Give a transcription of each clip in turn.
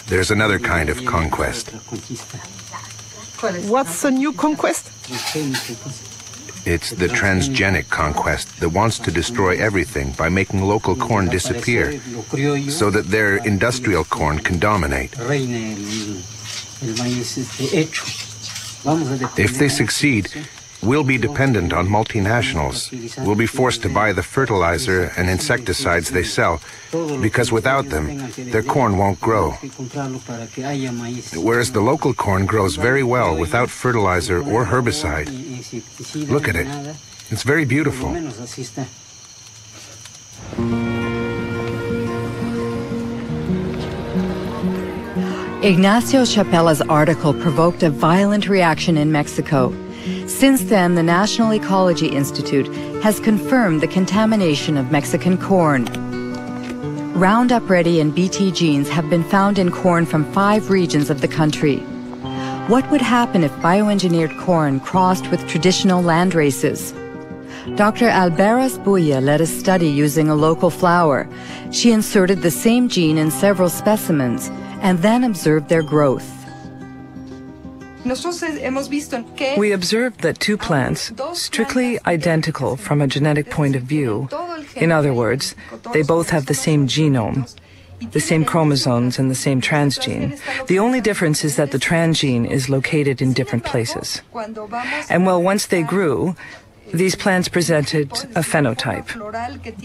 there's another kind of conquest. What's the new conquest? It's the transgenic conquest that wants to destroy everything by making local corn disappear so that their industrial corn can dominate. If they succeed, we'll be dependent on multinationals. We'll be forced to buy the fertilizer and insecticides they sell, because without them, their corn won't grow. Whereas the local corn grows very well without fertilizer or herbicide. Look at it. It's very beautiful. Ignacio Chapela's article provoked a violent reaction in Mexico. Since then, the National Ecology Institute has confirmed the contamination of Mexican corn. Roundup Ready and Bt genes have been found in corn from 5 regions of the country. What would happen if bioengineered corn crossed with traditional land races? Dr. Alberas Buya led a study using a local flower. She inserted the same gene in several specimens and then observed their growth. We observed that 2 plants, strictly identical from a genetic point of view, in other words, they both have the same genome, the same chromosomes and the same transgene. The only difference is that the transgene is located in different places. And well, once they grew, these plants presented a phenotype.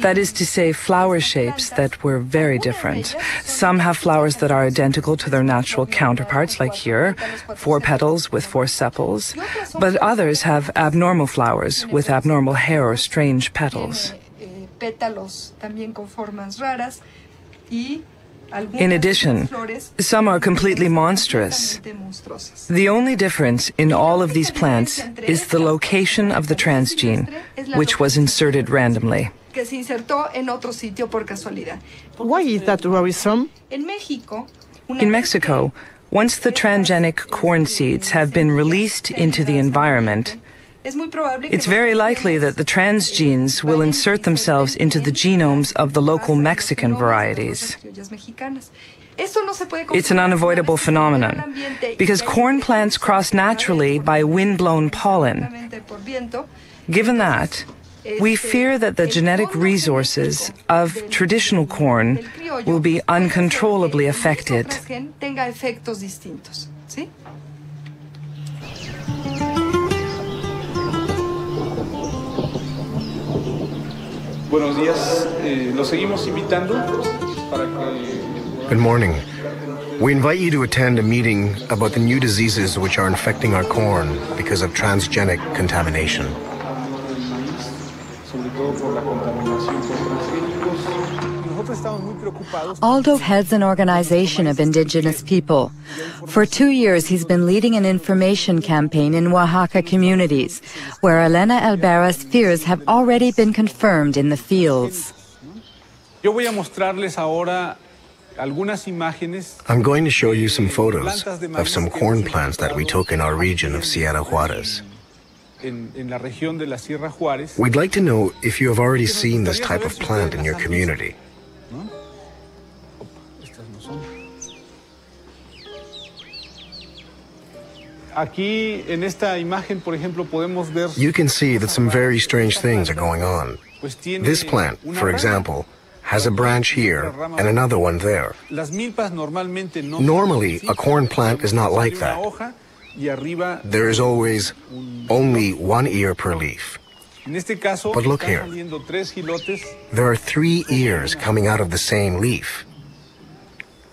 That is to say, flower shapes that were very different. Some have flowers that are identical to their natural counterparts, like here, 4 petals with 4 sepals, but others have abnormal flowers with abnormal hair or strange petals. In addition, some are completely monstrous. The only difference in all of these plants is the location of the transgene, which was inserted randomly. Why is that worrisome? In Mexico, once the transgenic corn seeds have been released into the environment, it's very likely that the transgenes will insert themselves into the genomes of the local Mexican varieties. It's an unavoidable phenomenon, because corn plants cross naturally by wind-blown pollen. Given that, we fear that the genetic resources of traditional corn will be uncontrollably affected. Buenos días, los seguimos invitando para que... Good morning. We invite you to attend a meeting about the new diseases which are infecting our corn because of transgenic contamination. Aldo heads an organization of indigenous people. For 2 years, he's been leading an information campaign in Oaxaca communities, where Elena Alberas' fears have already been confirmed in the fields. I'm going to show you some photos of some corn plants that we took in our region of Sierra Juarez. We'd like to know if you have already seen this type of plant in your community. You can see that some very strange things are going on. This plant, for example, has a branch here and another one there. Normally, a corn plant is not like that. There is always only 1 ear per leaf. But look here. There are 3 ears coming out of the same leaf.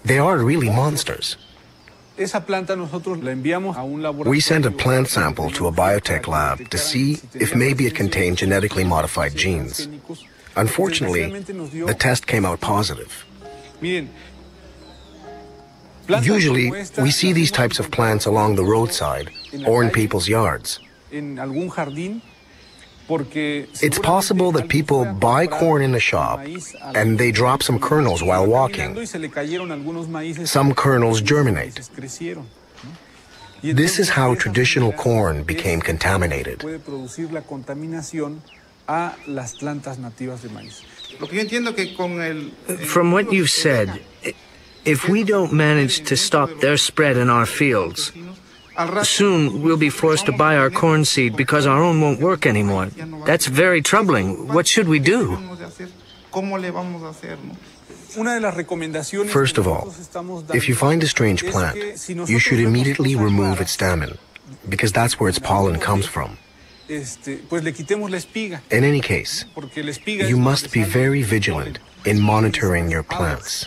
They are really monsters. We sent a plant sample to a biotech lab to see if maybe it contained genetically modified genes. Unfortunately, the test came out positive. Usually, we see these types of plants along the roadside or in people's yards. It's possible that people buy corn in the shop and they drop some kernels while walking. Some kernels germinate. This is how traditional corn became contaminated. From what you've said, If we don't manage to stop their spread in our fields, soon we'll be forced to buy our corn seed because our own won't work anymore. That's very troubling. What should we do? First of all, if you find a strange plant, you should immediately remove its stamen, because that's where its pollen comes from. In any case, you must be very vigilant in monitoring your plants.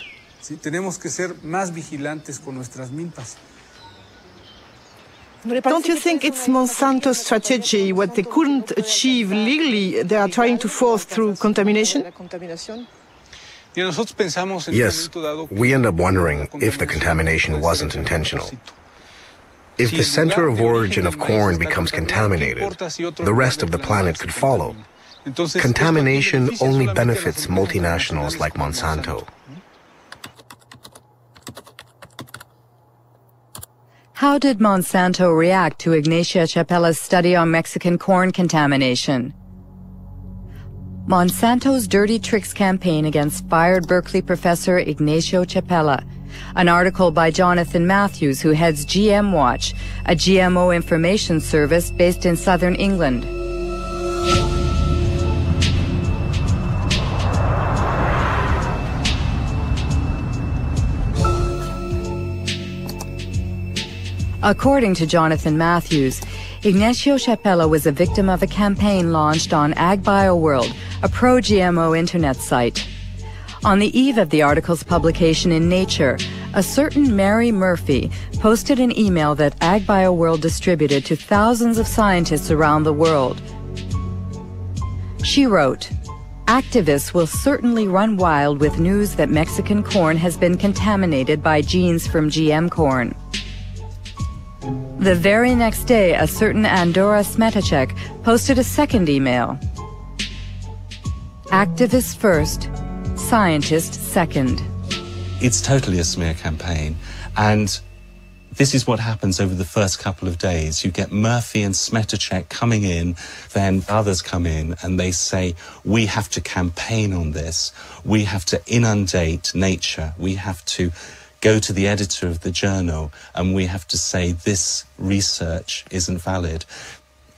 Don't you think it's Monsanto's strategy, what they couldn't achieve legally, they are trying to force through contamination? Yes, we end up wondering if the contamination wasn't intentional. If the center of origin of corn becomes contaminated, the rest of the planet could follow. Contamination only benefits multinationals like Monsanto. How did Monsanto react to Ignacia Chapella's study on Mexican corn contamination? Monsanto's Dirty Tricks campaign against fired Berkeley professor Ignacio Chapella. An article by Jonathan Matthews, who heads GM Watch, a GMO information service based in southern England. According to Jonathan Matthews, Ignacio Chapella was a victim of a campaign launched on AgBioWorld, a pro-GMO internet site. On the eve of the article's publication in Nature, a certain Mary Murphy posted an email that AgBioWorld distributed to thousands of scientists around the world. She wrote, "Activists will certainly run wild with news that Mexican corn has been contaminated by genes from GM corn." The very next day, a certain Andora Smetacek posted a second email. Activists first, scientists second. It's totally a smear campaign, and this is what happens over the first couple of days. You get Murphy and Smetacek coming in, then others come in and they say, we have to campaign on this. We have to inundate Nature. We have to go to the editor of the journal and we have to say this research isn't valid.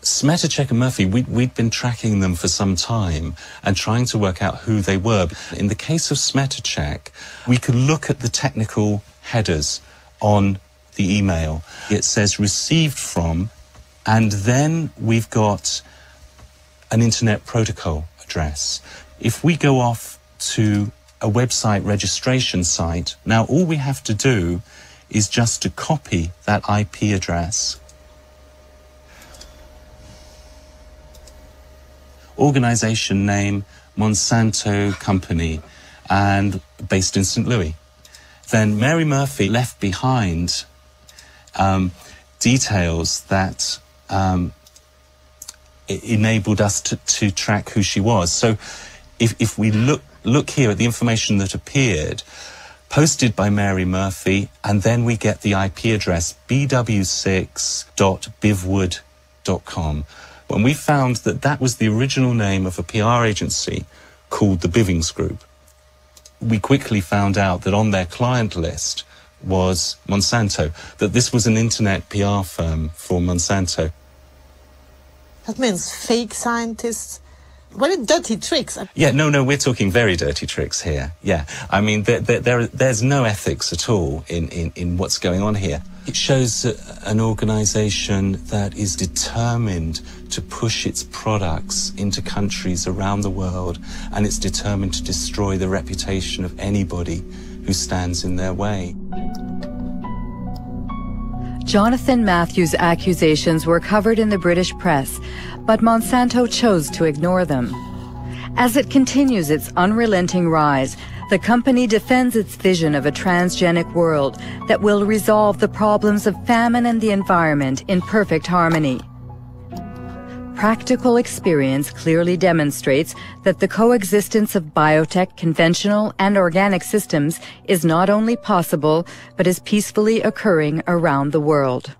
Smetacek and Murphy, we'd been tracking them for some time and trying to work out who they were. In the case of Smetacek, we could look at the technical headers on the email. It says received from, and then we've got an internet protocol address. If we go off to a website registration site, now all we have to do is just to copy that IP address, organization name, Monsanto Company, and based in St. Louis. Then Mary Murphy left behind details that enabled us to track who she was. So if we look here at the information that appeared, posted by Mary Murphy, and then we get the IP address, bw6.bivwood.com. When we found that that was the original name of a PR agency called the Bivings Group, we quickly found out that on their client list was Monsanto, that this was an internet PR firm for Monsanto. That means fake scientists. Very dirty tricks. Yeah, no, we're talking very dirty tricks here. Yeah, I mean, there's no ethics at all in what's going on here. It shows an organization that is determined to push its products into countries around the world, and it's determined to destroy the reputation of anybody who stands in their way. Jonathan Matthews' accusations were covered in the British press, but Monsanto chose to ignore them. As it continues its unrelenting rise, the company defends its vision of a transgenic world that will resolve the problems of famine and the environment in perfect harmony. Practical experience clearly demonstrates that the coexistence of biotech, conventional, and organic systems is not only possible, but is peacefully occurring around the world.